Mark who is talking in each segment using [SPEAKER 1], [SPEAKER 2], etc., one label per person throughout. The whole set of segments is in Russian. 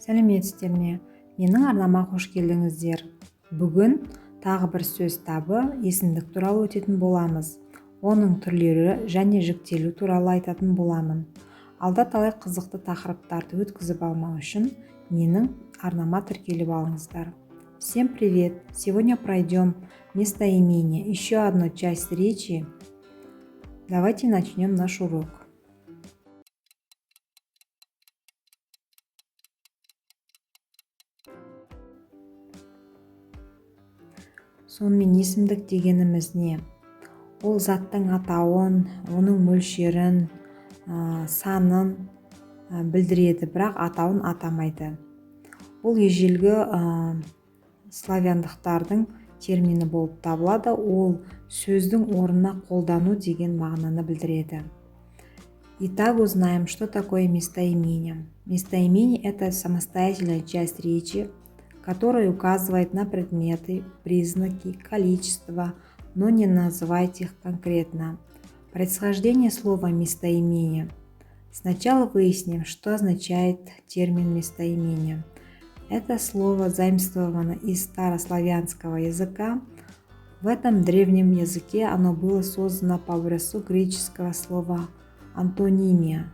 [SPEAKER 1] Сәлеметсіздер ме? Менің арнама қош келдіңіздер. Бүгін тағы бір сөз табы есімдік туралы өтетін боламыз. Оның түрлері және жіктелу туралы айтатын боламын. Алда талай қызықты тақырыптарды өткізіп алмау үшін менің арнама тіркеліп алыңыздар. Всем привет! Сегодня пройдем местоимение, еще одну часть речи. Давайте начнем наш урок. Сонымен есімдік дегеніміз не? Ол заттың атауын, оның мөлшерін, санын білдіреді, бірақ атауын атамайды. Бұл ежелгі славяндықтардың термині болып табылады. Ол сөздің орнына қолдану деген мағынаны білдіреді. Итак, узнаем, что такое местоимение. Местоимение – это самостоятельная часть речи, которая указывает на предметы, признаки, количество, но не называет их конкретно. Происхождение слова местоимение. Сначала выясним, что означает термин местоимение. Это слово заимствовано из старославянского языка. В этом древнем языке оно было создано по образцу греческого слова антонимия,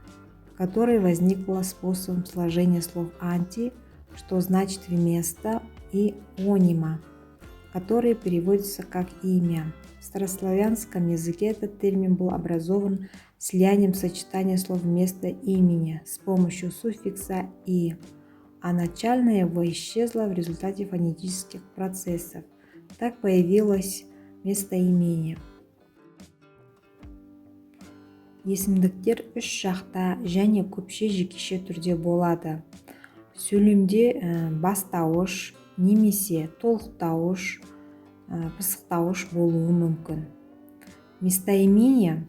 [SPEAKER 1] которое возникло способом сложения слов анти, что значит вместо, и онима, который переводится как имя. В старославянском языке этот термин был образован слиянием сочетания слов вместо имени с помощью суффикса «и», а начальное его исчезло в результате фонетических процессов. Так появилось местоимение. Есімдіктер үш жақта және көпше-жекеше түрде болады. Сөйлемде бастауыш, немесе толықтауыш, пысықтауыш болуы мүмкін. Местоимения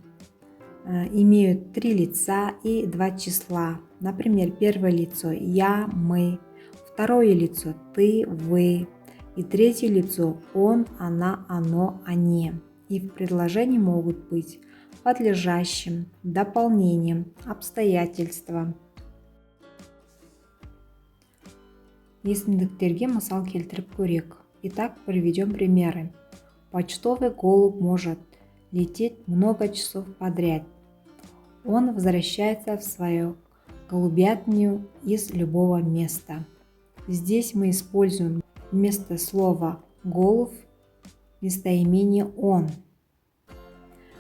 [SPEAKER 1] имеют 3 лица и 2 числа. Например, первое лицо «я», «мы», второе лицо «ты», «вы» и третье лицо «он», «она», «оно», «они». И в предложении могут быть подлежащим, дополнением, обстоятельства. Есімдіктерге мысал келтіріп көрек. Итак, приведем примеры. Почтовый голубь может лететь много часов подряд. Он возвращается в свою голубятню из любого места. Здесь мы используем вместо слова «голубь» местоимение «он».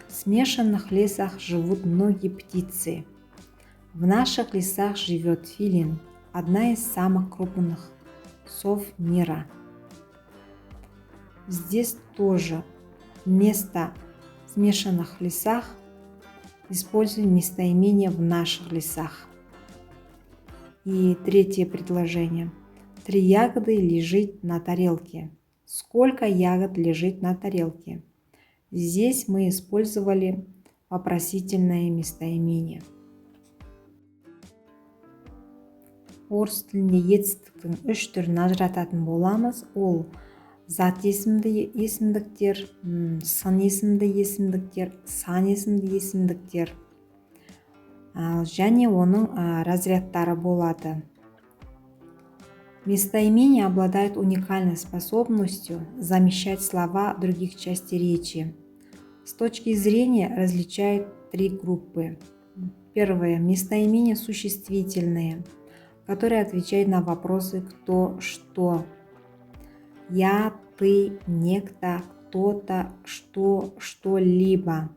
[SPEAKER 1] В смешанных лесах живут многие птицы. В наших лесах живет филин, одна из самых крупных сов мира. Здесь тоже вместо смешанных лесах используем местоимение в наших лесах. И третье предложение. 3 ягоды лежит на тарелке. Сколько ягод лежит на тарелке? Здесь мы использовали вопросительное местоимение. Орыс тілінде етістіктің 3 түрін ажырататын боламыз. Ол зат есімді есімдіктер, сын есімді есімдіктер, сан есімді есімдіктер. Және оның разрядтары болады. Местоимение обладает уникальной способностью замещать слова в других частей речи. С точки зрения различают 3 группы. Первое. Местоимения существительные, которые отвечают на вопросы «кто», «что». Я, ты, некто, кто-то, что, что-либо.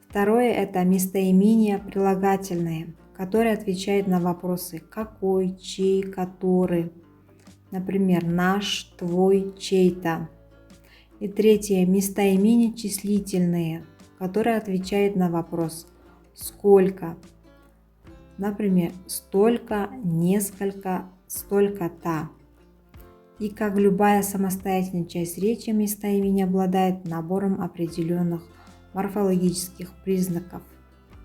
[SPEAKER 1] Второе – это местоимения прилагательные, которые отвечают на вопросы «какой», «чей», «который». Например, «наш», «твой», «чей-то». И третье – местоимения числительные, которые отвечают на вопрос «сколько». Например, «столько», «несколько», «столько-то». И как любая самостоятельная часть речи, местоимение обладает набором определенных морфологических признаков,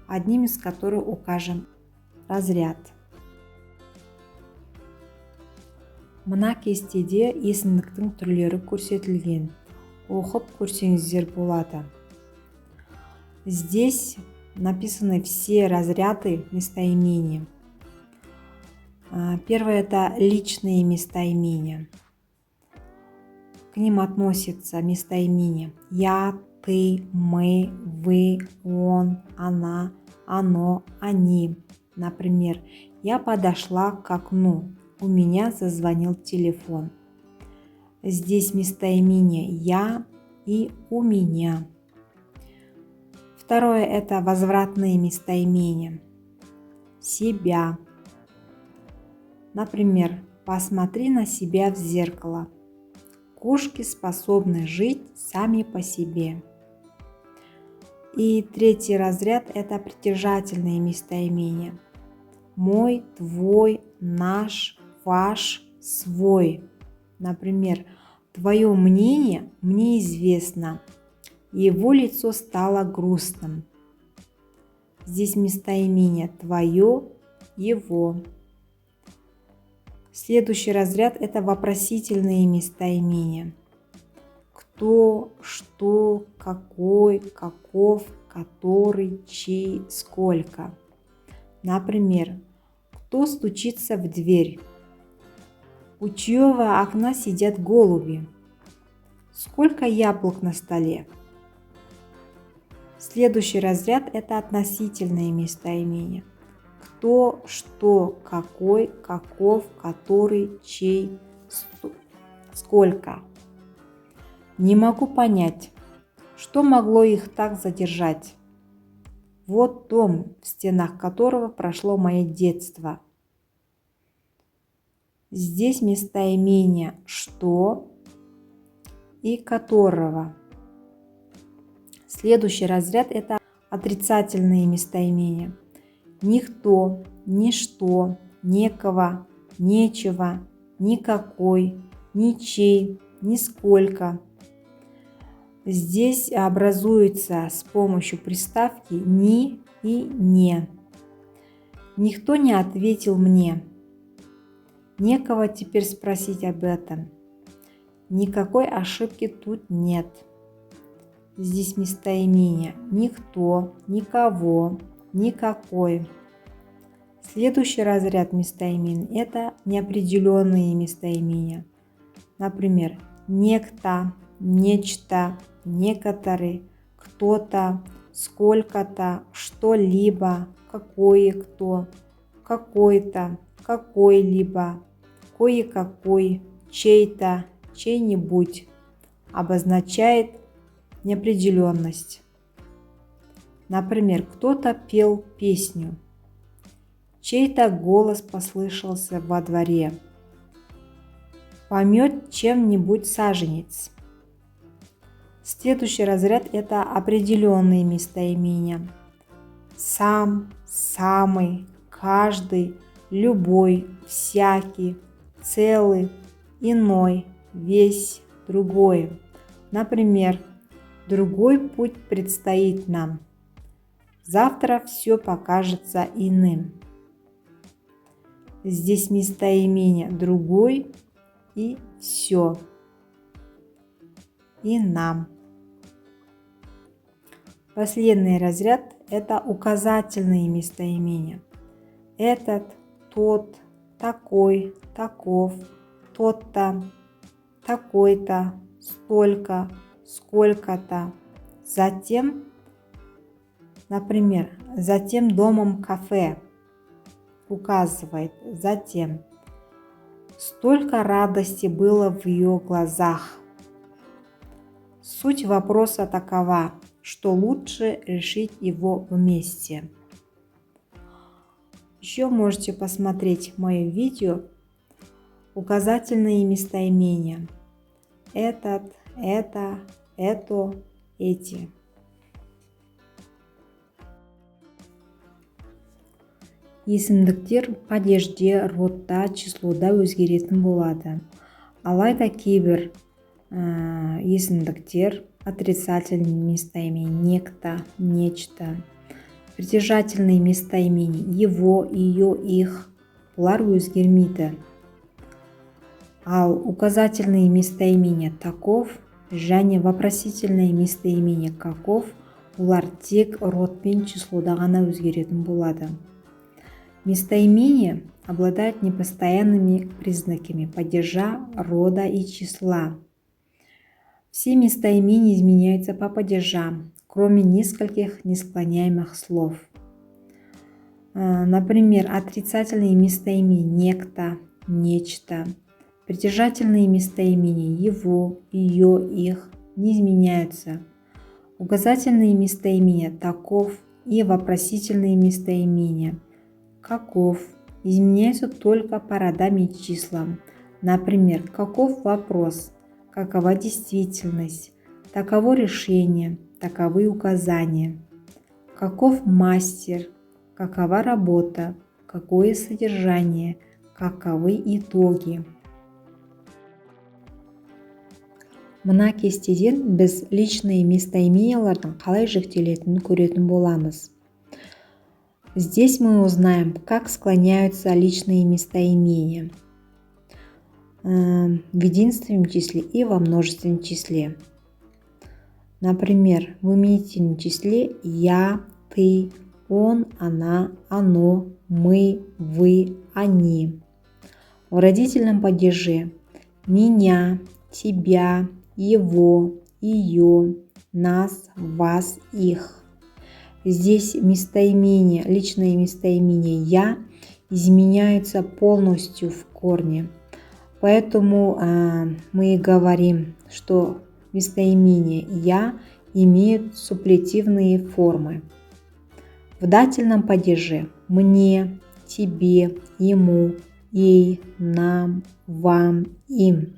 [SPEAKER 1] одним из которых укажем разряд. Мына кестеде есімдіктің түрлері көрсетілген. Оқып көрсеңіздер болады. Здесь написаны все разряды местоимения. Первое – это личные местоимения. К ним относятся местоимения я, ты, мы, вы, он, она, оно, они. Например, я подошла к окну, у меня зазвонил телефон. Здесь местоимение я и у меня. Второе – это возвратные местоимения. Себя. Например, посмотри на себя в зеркало. Кошки способны жить сами по себе. И третий разряд – это притяжательные местоимения. Мой, твой, наш, ваш, свой. Например, твое мнение мне известно. Его лицо стало грустным. Здесь местоимение твое, его. Следующий разряд – это вопросительные местоимения. Кто, что, какой, каков, который, чей, сколько. Например, кто стучится в дверь? У чьего окна сидят голуби? Сколько яблок на столе? Следующий разряд – это относительные местоимения. Кто, что, какой, каков, который, чей, сколько. Не могу понять, что могло их так задержать. Вот дом, в стенах которого прошло мое детство. Здесь местоимение «что» и «которого». Следующий разряд – это отрицательные местоимения. Никто, ничто, некого, нечего, никакой, ничей, нисколько. Здесь образуется с помощью приставки «ни» и «не». Никто не ответил мне. Некого теперь спросить об этом. Никакой ошибки тут нет. Здесь местоимение никто, никого, никакой. Следующий разряд местоимений – это неопределенные местоимения. Например, некто, нечто, некоторый, кто-то, сколько-то, что-либо, какое-кто, какой-то, какой-либо, кое-какой, чей-то, чей-нибудь. Обозначает неопределенность. Например, кто-то пел песню. Чей-то голос послышался во дворе. Помет чем-нибудь саженец. Следующий разряд – это определенные местоимения. Сам, самый, каждый, любой, всякий, целый, иной, весь, другой. Например, другой путь предстоит нам. Завтра все покажется иным. Здесь местоимение другой и все. И нам. Последний разряд – это указательные местоимения. Этот, тот, такой, таков, тот-то, такой-то, столько, сколько-то. Затем, например, затем домом кафе. Указывает затем. Столько радости было в ее глазах. Суть вопроса такова, что лучше решить его вместе. Еще можете посмотреть мое видео «Указательные местоимения». Этот, это, эти. Есімдіктер падежде, родта, числода өзгеретін болады. Алайда кейбір есімдіктер отрицательные местоимения некто, нечто. Притяжательные местоимения его, ее, их. Бұлар өзгермейді. Ал указательные местоимения таков және вопросительное местоимение каков олар тек род пен числода ғана өзгеретін болады. Местоимение обладают непостоянными признаками падежа, рода и числа. Все местоимения изменяются по падежам, кроме нескольких несклоняемых слов. Например, отрицательные местоимения «некто», «нечто». Притяжательные местоимения «его», «ее», «их» не изменяются. Указательные местоимения «таков» и вопросительные местоимения «каков» изменяются только по родам и числам. Например, «каков вопрос», «какова действительность», «таково решение», «таковы указания», «каков мастер», «какова работа», «какое содержание», «каковы итоги». Мына кестеден біз личные местоимениялардың қалай жіктелетінін көретін боламыз. Здесь мы узнаем, как склоняются личные местоимения в единственном числе и во множественном числе. Например, в именительном числе я, ты, он, она, оно, мы, вы, они. В родительном падеже меня, тебя, его, ее, нас, вас, их. Здесь местоимения, личные местоимения «я» изменяются полностью в корне. Поэтому мы говорим, что местоимения «я» имеют суплетивные формы. В дательном падеже мне, тебе, ему, ей, нам, вам, им.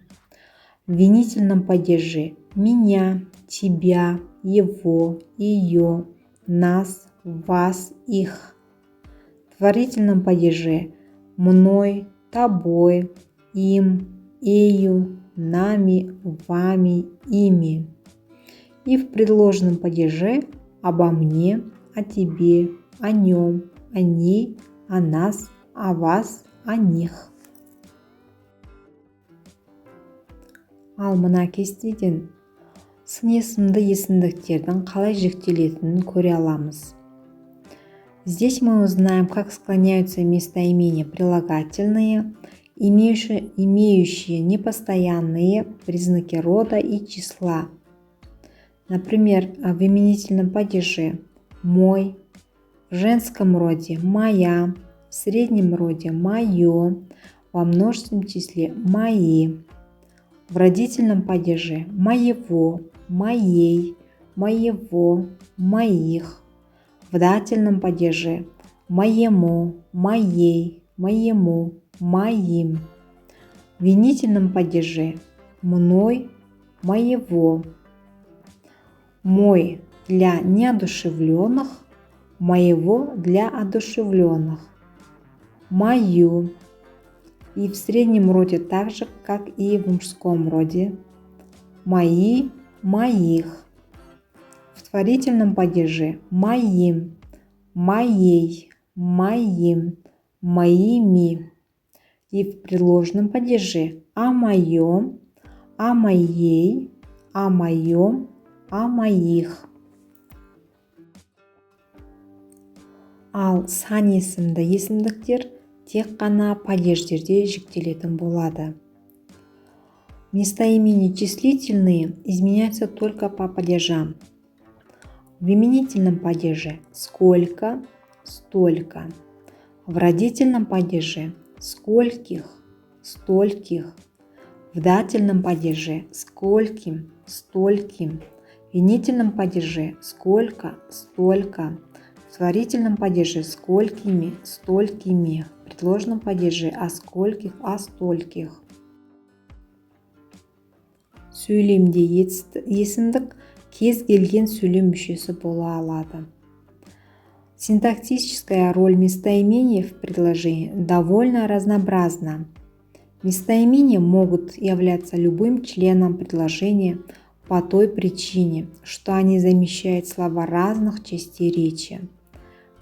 [SPEAKER 1] В винительном падеже меня, тебя, его, ее, нас, вас, их. В творительном падеже мной, тобой, им, ею, нами, вами, ими. И в предложном падеже обо мне, о тебе, о нем, о ней, о нас, о вас, о них. Ал мына кестеден сын есімді есімдіктердің қалай жіктелетінін көре аламыз. Здесь мы узнаем, как склоняются местоимения прилагательные, имеющие непостоянные признаки рода и числа. Например, в именительном падеже мой, в женском роде моя, в среднем роде мое, во множественном числе мои. В родительном падеже моего, моей, моего, моих. В дательном падеже моему, моей, моему, моим. В винительном падеже мной, моего. Мой для неодушевленных, моего для одушевленных. Мою. И в среднем роде так же, как и в мужском роде. Мои, моих. В творительном падеже моим, моей, моим, моими. И в предложном падеже о моем, о моей, о моем, о моих. Ал сан есімді есімдіктер тек қана падеждерде жіктелетін болады. Местоимения числительные изменяются только по падежам. В именительном падеже сколько, столько. В родительном падеже скольких, стольких. В дательном падеже скольким, стольким. В винительном падеже сколько, столько. В творительном падеже сколькими, столькими. В предложном падеже о скольких, о стольких. Сөйлемде есімдік кез келген сөйлем мүшесі бола алады. Синтаксическая роль местоимений в предложении довольно разнообразна. Местоимения могут являться любым членом предложения по той причине, что они замещают слова разных частей речи.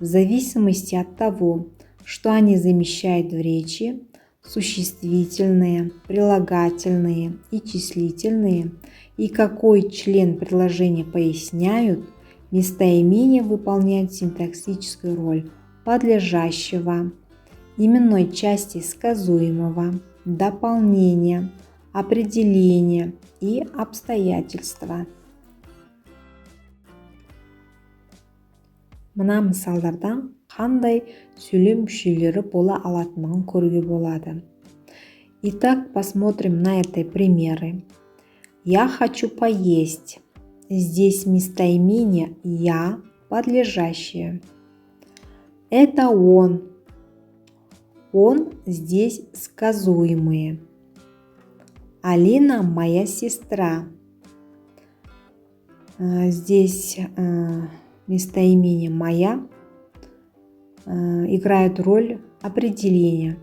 [SPEAKER 1] В зависимости от того, что они замещают в речи, существительные, прилагательные и числительные, и какой член предложения поясняют, местоимения выполняют синтаксическую роль подлежащего именной части сказуемого, дополнения, определения и обстоятельства. Мына мысалдардан қандай сөйлем мүшелері бола алатынын көруге болады. Итак, посмотрим на эти примеры. Я хочу поесть. Здесь местоимение «я» подлежащее. Это он. Он здесь сказуемые. Алина моя сестра. Здесь местоимение «моя» играет роль определения.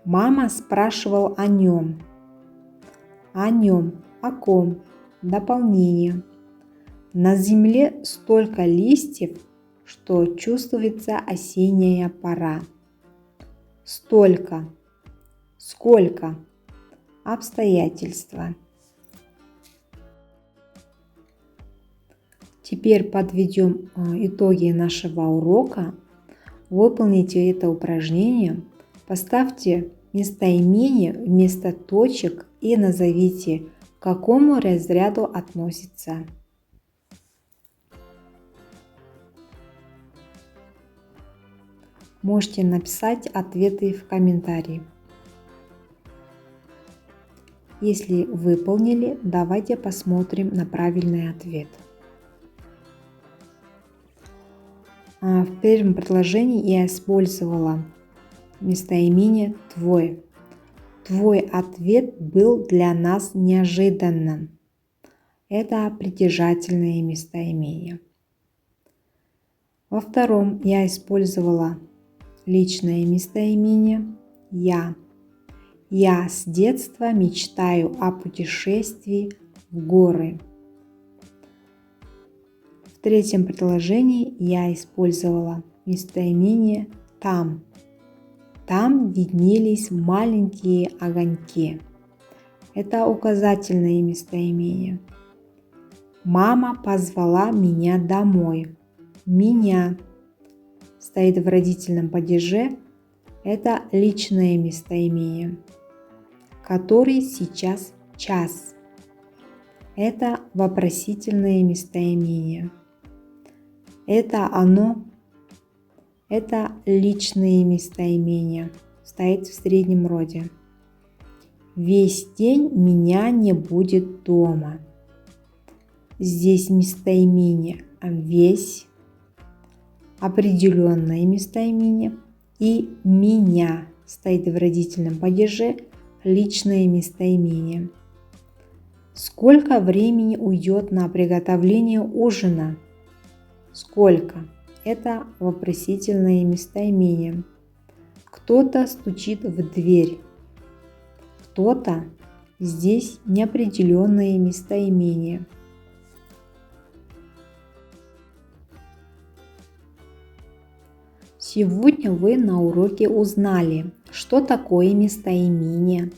[SPEAKER 1] Мама спрашивал о нем. О нем, о ком? Дополнение. На земле столько листьев, что чувствуется осенняя пора. Столько. Сколько? Обстоятельства. Теперь подведем итоги нашего урока. Выполните это упражнение. Поставьте местоимение вместо точек и назовите, к какому разряду относится. Можете написать ответы в комментарии. Если выполнили, давайте посмотрим на правильный ответ. В первом предложении я использовала местоимение «твой». Твой ответ был для нас неожиданным. Это притяжательное местоимение. Во втором я использовала личное местоимение «я». Я с детства мечтаю о путешествии в горы. В третьем предложении я использовала местоимение «там». Там виднелись маленькие огоньки. Это указательное местоимение. Мама позвала меня домой. Меня стоит в родительном падеже. Это личное местоимение. Который сейчас час. Это вопросительное местоимение. Это оно. Это личные местоимения. Стоит в среднем роде. Весь день меня не будет дома. Здесь местоимение весь, определенное местоимение и меня стоит в родительном падеже, личное местоимение. Сколько времени уйдет на приготовление ужина? Сколько? Это вопросительное местоимение. Кто-то стучит в дверь. Кто-то здесь неопределенное местоимение. Сегодня вы на уроке узнали, что такое местоимение,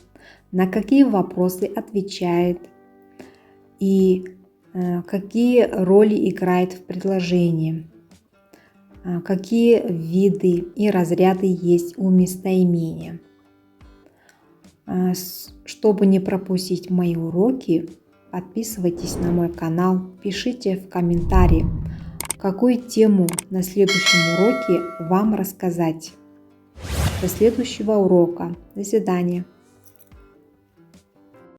[SPEAKER 1] на какие вопросы отвечает и какие роли играет в предложении. Какие виды и разряды есть у местоимения. Чтобы не пропустить мои уроки, подписывайтесь на мой канал, пишите в комментарии, какую тему на следующем уроке вам рассказать. До следующего урока. До свидания.